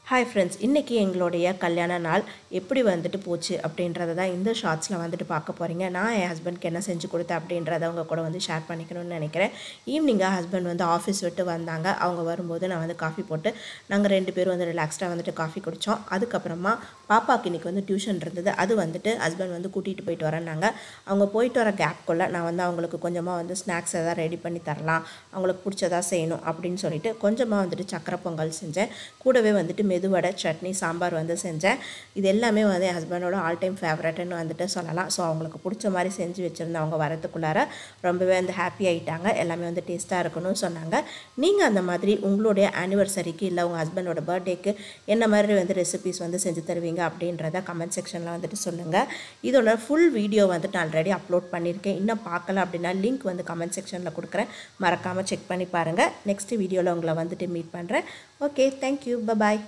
Hi friends, இன்னைக்கு எங்களுடைய கல்யாண நாள் எப்படி வந்துட்டு போச்சு அப்படின்றத தான் இந்த ஷார்ட்ஸில் வந்துட்டு பார்க்க போகிறீங்க. நான் என் ஹஸ்பண்ட்க்கு என்ன செஞ்சு கொடுத்தேன் அப்படின்றத அவங்க கூட வந்து ஷேர் பண்ணிக்கணும்னு நினைக்கிறேன். ஈவினிங்காக ஹஸ்பண்ட் வந்து ஆஃபீஸ் விட்டு வந்தாங்க. அவங்க வரும்போது நான் வந்து காஃபி போட்டு நாங்கள் 2 பேரும் வந்து ரிலாக்ஸ்டாக வந்துட்டு காஃபி குடித்தோம். அதுக்கப்புறமா பாப்பாவுக்கு இன்றைக்கி வந்து டியூஷன் இருந்தது. அது வந்துட்டு ஹஸ்பண்ட் வந்து கூட்டிகிட்டு போயிட்டு வரேன்னாங்க. அவங்க போயிட்டு வர கேப்குள்ளே நான் வந்து அவங்களுக்கு கொஞ்சமாக வந்து ஸ்நாக்ஸ் எதாவது ரெடி பண்ணி தரலாம், அவங்களுக்கு பிடிச்சதா செய்யணும் அப்படின்னு சொல்லிட்டு கொஞ்சமாக வந்துட்டு சக்கரை பொங்கல் செஞ்சேன். கூடவே வந்துட்டு மெதுவடை, சட்னி, சாம்பார் வந்து செஞ்சேன். இது எல்லாமே வந்து என் ஹஸ்பண்டோட ஆல் டைம் ஃபேவரட்னு வந்துட்டு சொல்லலாம். ஸோ அவங்களுக்கு பிடிச்ச மாதிரி செஞ்சு வச்சுருந்தேன். அவங்க வரத்துக்குள்ளார ரொம்பவே வந்து ஹாப்பி ஆகிட்டாங்க. எல்லாமே வந்து டேஸ்ட்டாக இருக்கணும்னு சொன்னாங்க. நீங்கள் அந்த மாதிரி உங்களுடைய ஆனிவர்சரிக்கு இல்லை உங்கள் ஹஸ்பண்டோட பர்த்டேக்கு என்ன மாதிரி வந்து ரெசிபிஸ் வந்து செஞ்சு தருவீங்க அப்படின்றத கமெண்ட் செக்ஷனில் வந்துட்டு சொல்லுங்கள். இதோட ஃபுல் வீடியோ வந்துட்டு ஆல்ரெடி அப்லோட் பண்ணியிருக்கேன். இன்னும் பார்க்கல அப்படின்னா லிங்க் வந்து கமெண்ட் செக்ஷனில் கொடுக்குறேன். மறக்காமல் செக் பண்ணி பாருங்கள். நெக்ஸ்ட் வீடியோவில் உங்களை வந்துட்டு மீட் பண்ணுறேன். ஓகே, தேங்க்யூ, பாய்.